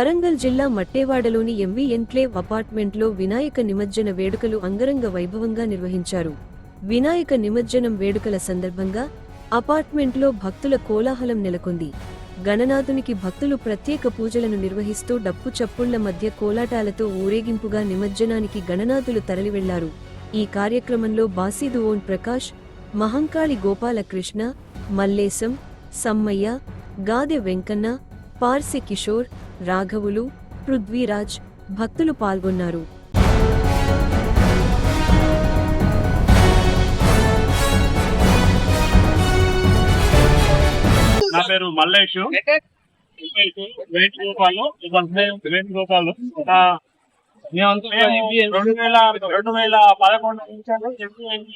వరంగల్ జిల్లా మట్టేవాడలోని MV enclave అపార్ట్మెంట్లో వినాయక నిమజ్జన వేడుకలు అంగరంగ వైభవంగా నిర్వహించారు. వినాయక నిమజ్జనం వేడుకల సందర్భంగా అపార్ట్మెంట్లో భక్తుల కోలాహలం నెలకొంది. గణనాథునికి భక్తులు ప్రత్యేక పూజలను నిర్వహిస్తూ డప్పు చప్పుళ్ల మధ్య కోలాటాలతో ఊరేగింపుగా నిమజ్జనానికి గణనాథులు తరలివెళ్లారు. ఈ కార్యక్రమంలో బాసీదు ఓన్ ప్రకాష్, మహంకాళి గోపాలకృష్ణ, మల్లేశం, సమ్మయ్య, గాదె వెంకన్న, పార్సి కిషోర్, రాఘవులు, పృథ్వీరాజ్ భక్తులు పాల్గొన్నారు. నా పేరు మల్లేషు, వేణుగోపాలు. 2011 నుంచి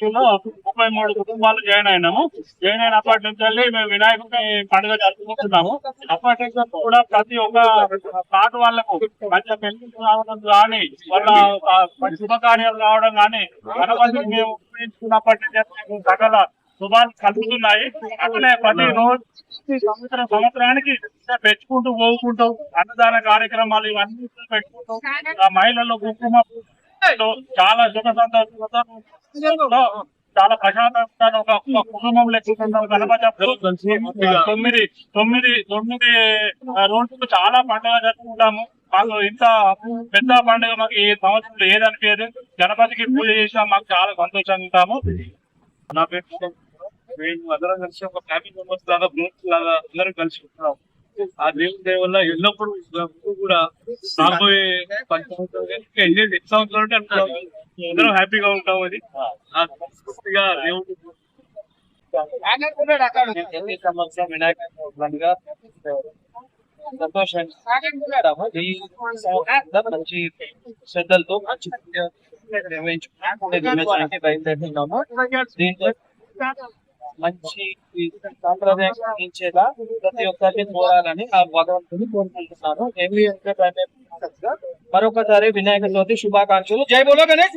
33 కుటుంబాలు జాయిన్ అయినాము. జాయిన్ అయినప్పటి నుంచి మేము వినాయకుడి పండుగ జరుపుకుంటున్నాము. అప్పటి నుంచి కూడా ప్రతి ఒక్క పాటు వాళ్ళకు మంచిగా పెళ్లి రావడం కానీ, వాళ్ళ శుభకార్యాలు రావడం కానీ, గణపతిని మేము ఉపయోగించుకున్నప్పటి నుంచి సకల శుభాలు కలుగుతున్నాయి. అట్లే ప్రతి రోజు సంవత్సరానికి పెంచుకుంటూ పోకుంటూ అన్నదాన కార్యక్రమాలు ఇవన్నీ పెట్టుకుంటూ మహిళలు కుంకుమ చాలా శుభ సంతోషంతో చాలా ప్రశాంతంగా ఒక కుటుంబం లెక్కుంటున్నాం. గణపతి 9 రోజులు చాలా పండుగ జరుపుకుంటాము. మాకు ఇంత పెద్ద పండుగ మాకు ఈ సంవత్సరంలో ఏదనిపించదు. గణపతికి పూజ చేసినా మాకు చాలా సంతోషంగా ఉంటాము. నా పేరు అందరం కలిసి ఒక ఫ్యామిలీ మెంబర్స్ లాగా, గ్రూప్స్ లాగా అందరం కలిసి ఉంటున్నాం. ఆ దేవుని దయ వల్ల ఎల్లప్పుడూ కూడా రాబోయే 10 సంవత్సరాలు అంటే అందరం హ్యాపీగా ఉంటాం. అది సంస్కృతిగా దేవుడు వినాయక సంతోషంగా మంచి శ్రద్ధలతో నిర్వహించుకోవడానికి బయలుదేరుతున్నాము. దీంట్లో మంచి సాంప్రదాయం పాటించేలా ప్రతి ఒక్కరిని కోరాలని ఆ భగవంతుని కోరుకుంటున్నాను. మరొకసారి వినాయక చవితి శుభాకాంక్షలు. జై బోలో గణేష్.